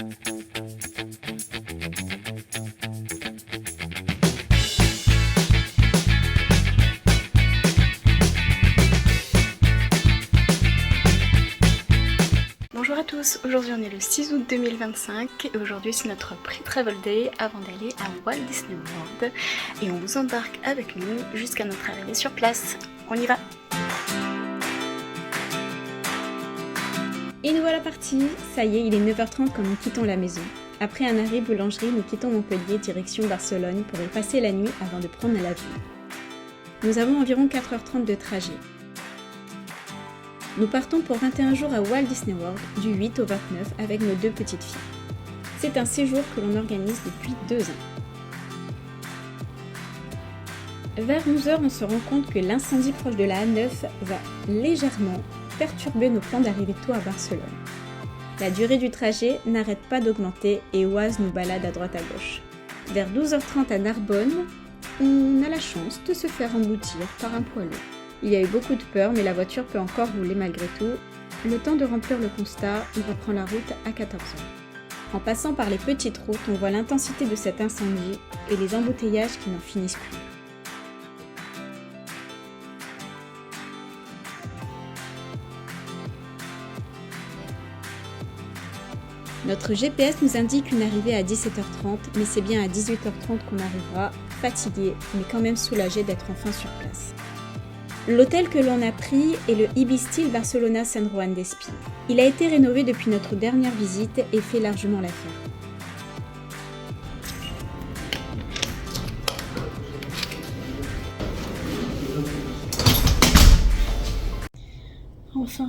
Bonjour à tous, aujourd'hui on est le 6 août 2025 et aujourd'hui c'est notre pré-travel day avant d'aller à Walt Disney World et on vous embarque avec nous jusqu'à notre arrivée sur place. On y va! Et nous voilà partis, ça y est, il est 9h30 quand nous quittons la maison. Après un arrêt boulangerie, nous quittons Montpellier direction Barcelone pour y passer la nuit avant de prendre l'avion. Nous avons environ 4h30 de trajet. Nous partons pour 21 jours à Walt Disney World, du 8 au 29 avec nos deux petites filles. C'est un séjour que l'on organise depuis 2 ans. Vers 11h, on se rend compte que l'incendie proche de la A9 va légèrement perturber nos plans d'arriver tôt à Barcelone. La durée du trajet n'arrête pas d'augmenter et Oise nous balade à droite à gauche. Vers 12h30 à Narbonne, on a la chance de se faire emboutir par un poids lourd. Il y a eu beaucoup de peur, mais la voiture peut encore rouler malgré tout. Le temps de remplir le constat, on reprend la route à 14h. En passant par les petites routes, on voit l'intensité de cet incendie et les embouteillages qui n'en finissent plus. Notre GPS nous indique une arrivée à 17h30, mais c'est bien à 18h30 qu'on arrivera, fatigué, mais quand même soulagé d'être enfin sur place. L'hôtel que l'on a pris est le Ibistil Barcelona San Juan d'Espí. Il a été rénové depuis notre dernière visite et fait largement l'affaire. Enfin.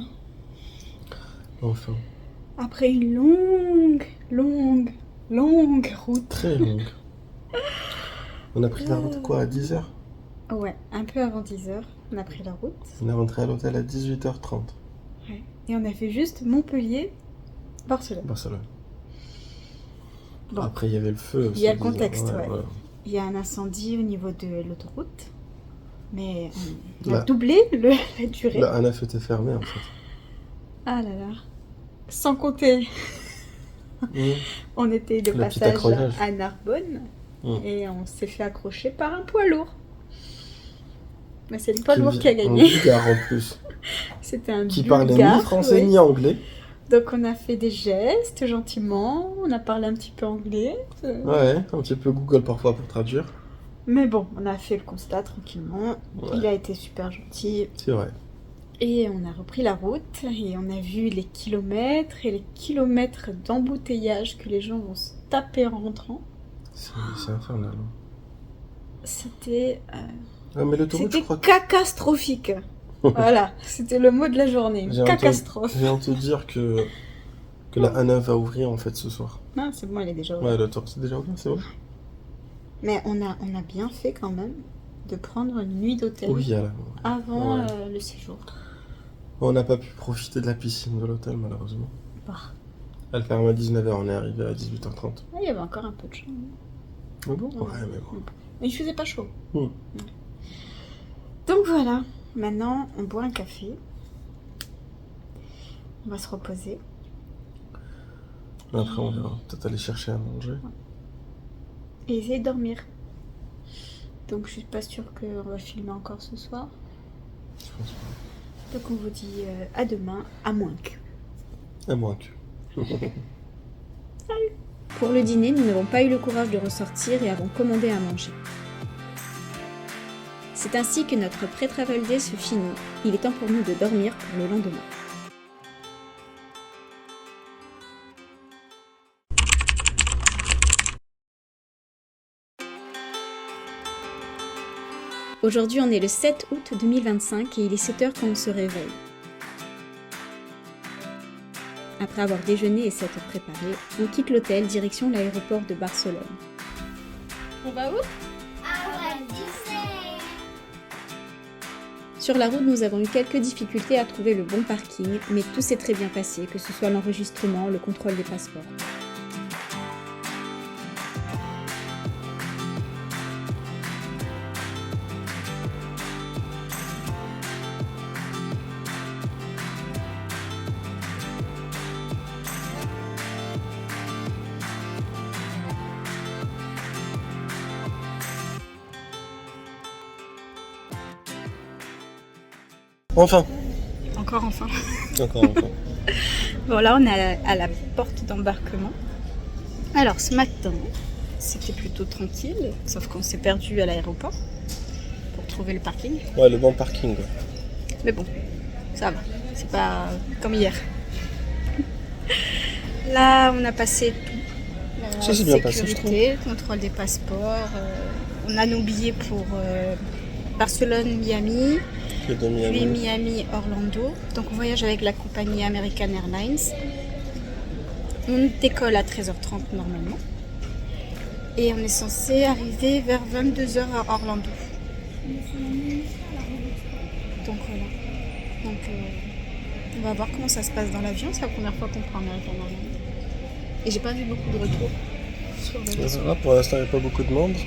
Après une longue route. Très longue. On a pris la route quoi, à 10h? Ouais, un peu avant 10h, on a pris la route. On est rentré à l'hôtel à 18h30. Ouais. Et on a fait juste Montpellier-Barcelone. Bon. Après, il y avait le feu aussi. Il y a le contexte, ouais. Voilà. Il y a un incendie au niveau de l'autoroute. Mais on a doublé la durée. La A9 était fermée en fait. Ah là là. Sans compter. On était de passage à Narbonne. Et on s'est fait accrocher par un poids lourd. Mais c'est le poids lourd qui a gagné. Un bulgare en plus. C'était un qui bulgare. Qui parlait ni français ni anglais. Donc on a fait des gestes gentiment, on a parlé un petit peu anglais. Ouais, un petit peu Google parfois pour traduire. Mais bon, on a fait le constat tranquillement. Ouais. Il a été super gentil. C'est vrai. Et on a repris la route et on a vu les kilomètres et les kilomètres d'embouteillage que les gens vont se taper en rentrant. C'est infernal. C'était... mais l'autoroute, je crois que... catastrophique. Voilà, c'était le mot de la journée. Catastrophe. Je viens de te dire que la A9 va ouvrir en fait ce soir. Non, c'est bon, elle est déjà ouverte. Ouais, l'autoroute c'est déjà ouvert, c'est vrai. Mais on a bien fait quand même de prendre une nuit d'hôtel avant le séjour. On n'a pas pu profiter de la piscine de l'hôtel malheureusement. Bah. Elle ferme à 19h, on est arrivé à 18h30. Ah, il y avait encore un peu de chaud. Ah bon? Ouais, mais bon. Mais il faisait pas chaud. Donc voilà, maintenant on boit un café. On va se reposer. Après on va peut-être aller chercher à manger. Et essayer de dormir. Donc je suis pas sûre qu'on va filmer encore ce soir. Je pense pas. Donc on vous dit à demain, à moins que. À moins que. Salut. Pour le dîner, nous n'avons pas eu le courage de ressortir et avons commandé à manger. C'est ainsi que notre pré-travel day se finit. Il est temps pour nous de dormir pour le lendemain. Aujourd'hui, on est le 7 août 2025 et il est 7h quand on se réveille. Après avoir déjeuné et s'être préparé, on quitte l'hôtel direction l'aéroport de Barcelone. On va où? Sur la route, nous avons eu quelques difficultés à trouver le bon parking, mais tout s'est très bien passé, que ce soit l'enregistrement, le contrôle des passeports. Enfin. Encore enfin. Encore enfin. Bon, là, on est à la porte d'embarquement. Alors, ce matin, c'était plutôt tranquille, sauf qu'on s'est perdu à l'aéroport pour trouver le parking. Ouais, le bon parking. Ouais. Mais bon, ça va. C'est pas comme hier. Là, on a passé tout. Ça s'est bien passé, je trouve. Contrôle des passeports. On a nos billets pour Barcelone, Miami. De Miami. Puis Miami, Orlando. Donc on voyage avec la compagnie American Airlines. On décolle à 13h30 normalement. Et on est censé arriver vers 22h à Orlando. Donc voilà. Donc on va voir comment ça se passe dans l'avion. C'est la première fois qu'on prend American Airlines. Et j'ai pas vu beaucoup de retours sur le réseau. Pour l'instant, il n'y a pas beaucoup de monde.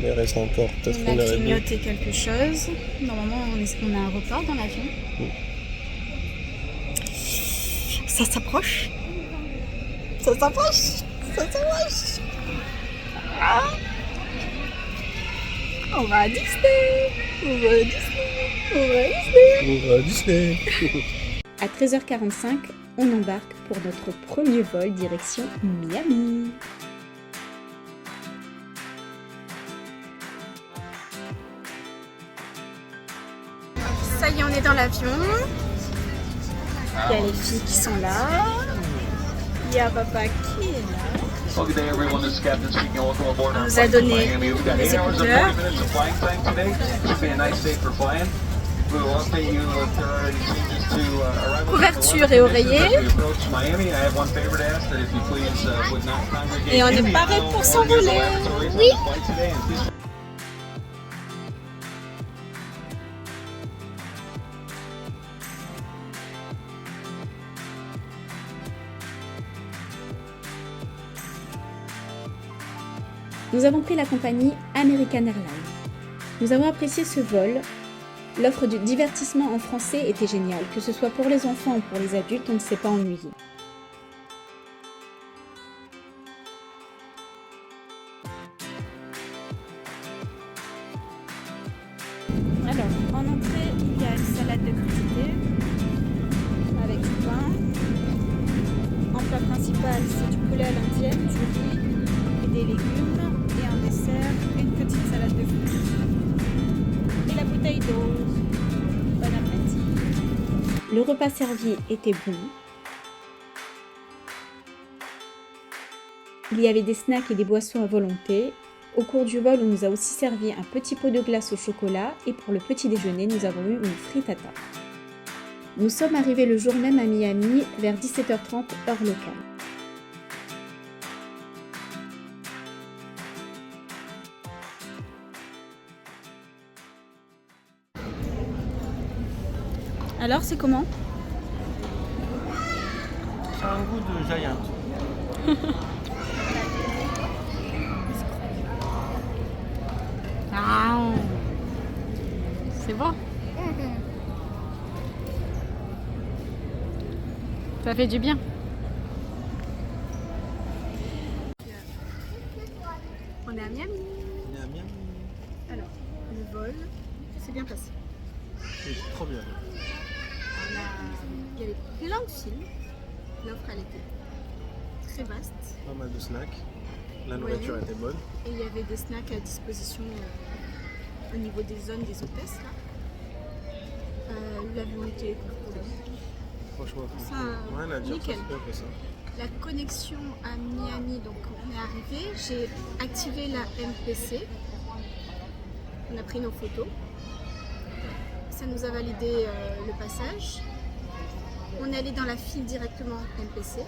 Mais il reste encore peut-être une heure et demie. On a grignoté quelque chose. Normalement, on a un repas dans l'avion. Ça s'approche. Ça s'approche. Ça s'approche. Ah. On va à Disney. On va à Disney. On va à Disney. On va à Disney. À 13h45, on embarque pour notre premier vol direction Miami. Ça y est, on est dans l'avion. Il y a les filles qui sont là. Il y a papa qui est là. On nous a donné des écouteurs. Couverture et oreiller. Et on est paré pour s'envoler. Oui. Nous avons pris la compagnie American Airlines. Nous avons apprécié ce vol. L'offre de divertissement en français était géniale, que ce soit pour les enfants ou pour les adultes, on ne s'est pas ennuyé. Alors, en entrée, il y a une salade de crudités avec du pain. En plat principal, c'est du poulet à l'indienne, du riz et des légumes. Et en dessert, une petite salade de fruits. Et la bouteille d'eau. Bon appétit. Le repas servi était bon. Il y avait des snacks et des boissons à volonté. Au cours du vol, on nous a aussi servi un petit pot de glace au chocolat et pour le petit déjeuner, nous avons eu une frittata. Nous sommes arrivés le jour même à Miami vers 17h30 heure locale. Alors, c'est comment? C'est un goût de Giant. Ah, c'est bon. Ça fait du bien. On est à Miami. On est à Miami. Alors, le vol s'est bien passé. C'est trop bien. Il y avait plein de films. L'offre, elle était très vaste. Pas mal de snacks. La nourriture était bonne. Et il y avait des snacks à disposition au niveau des zones des hôtesses. L'avion était confortable. Franchement, Ça, la nickel. c'est bien que ça. La connexion à Miami, donc on est arrivé. J'ai activé la MPC. On a pris nos photos. Ça nous a validé le passage. On est allé dans la file directement MPC.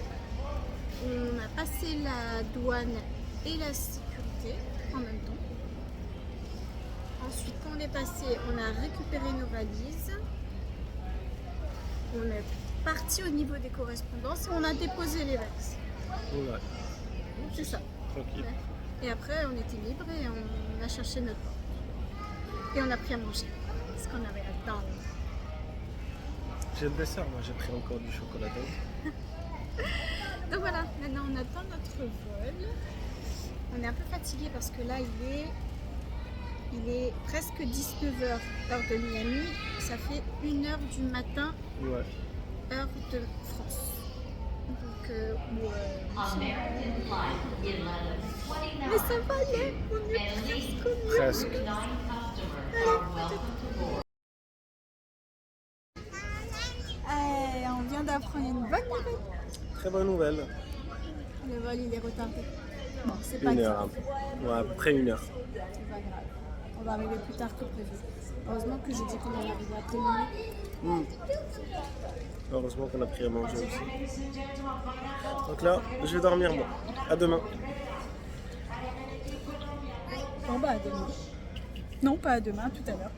On a passé la douane et la sécurité en même temps. Ensuite, quand on est passé, on a récupéré nos valises. On est parti au niveau des correspondances et on a déposé les valises. Voilà. C'est ça. Tranquille. Et après, on était libre et on a cherché notre porte. Et on a pris à manger. Parce qu'on avait la dent. J'ai le dessert, moi j'ai pris encore du chocolat. Donc voilà, maintenant on attend notre vol. On est un peu fatigué parce que là il est Il est presque 19h, heure de Miami. Ça fait 1h du matin, heure de France. Donc, mais ça va aller, on est presque. On vient d'apprendre une bonne nouvelle. Très bonne nouvelle. Le vol il est retardé. Bon, c'est pas 1 grave. heure. Ouais, à peu près 1 heure. C'est pas grave. On va arriver plus tard que prévu. Heureusement que j'ai dit qu'on allait arriver après minuit. Heureusement qu'on a pris à manger aussi. Donc là, je vais dormir moi. À demain. Bon bah à demain. Non, pas à demain, tout à l'heure.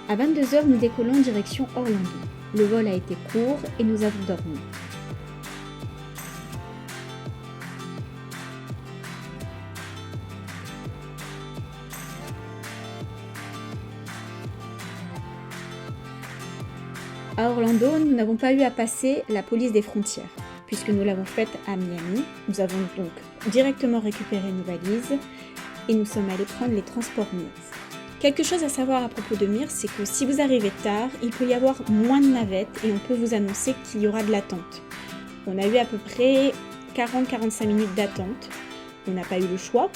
À 22h, nous décollons direction Orlando. Le vol a été court et nous avons dormi. À Orlando, nous n'avons pas eu à passer la police des frontières, puisque nous l'avons faite à Miami. Nous avons donc directement récupéré nos valises et nous sommes allés prendre les transports Mears. Quelque chose à savoir à propos de Mears, c'est que si vous arrivez tard, il peut y avoir moins de navettes et on peut vous annoncer qu'il y aura de l'attente. On a eu à peu près 40-45 minutes d'attente. On n'a pas eu le choix,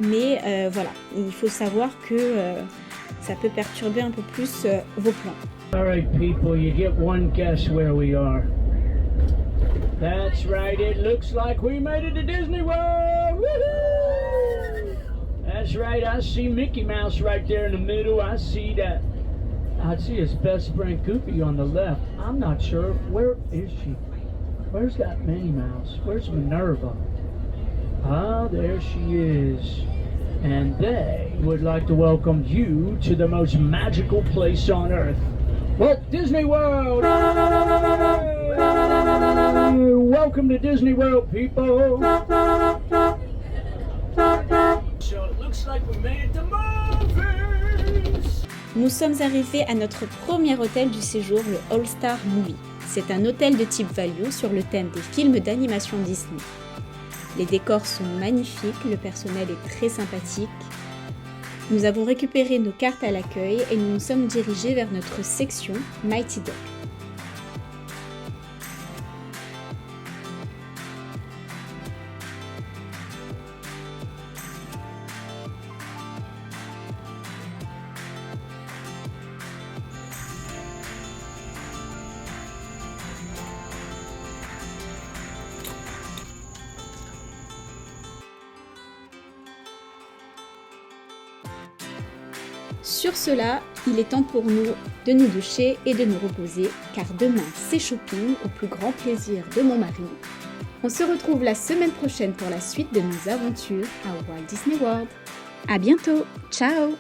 mais voilà, il faut savoir que ça peut perturber un peu plus vos plans. Alright people, you get one guess where we are. That's right, it looks like we made it to Disney World! Woohoo! That's right, I see Mickey Mouse right there in the middle. I see his best friend Goofy on the left. I'm not sure, where is she? Where's that Minnie Mouse? Where's Minerva? Ah, there she is. And they would like to welcome you to the most magical place on earth. Walt Disney World! Welcome to Disney World, people! So it looks like we made it to movies! Nous sommes arrivés à notre premier hôtel du séjour, le All Star Movie. C'est un hôtel de type value sur le thème des films d'animation Disney. Les décors sont magnifiques, le personnel est très sympathique. Nous avons récupéré nos cartes à l'accueil et nous nous sommes dirigés vers notre section Mighty Duck. Sur cela, il est temps pour nous de nous doucher et de nous reposer, car demain c'est shopping au plus grand plaisir de mon mari. On se retrouve la semaine prochaine pour la suite de nos aventures à Walt Disney World. À bientôt, ciao!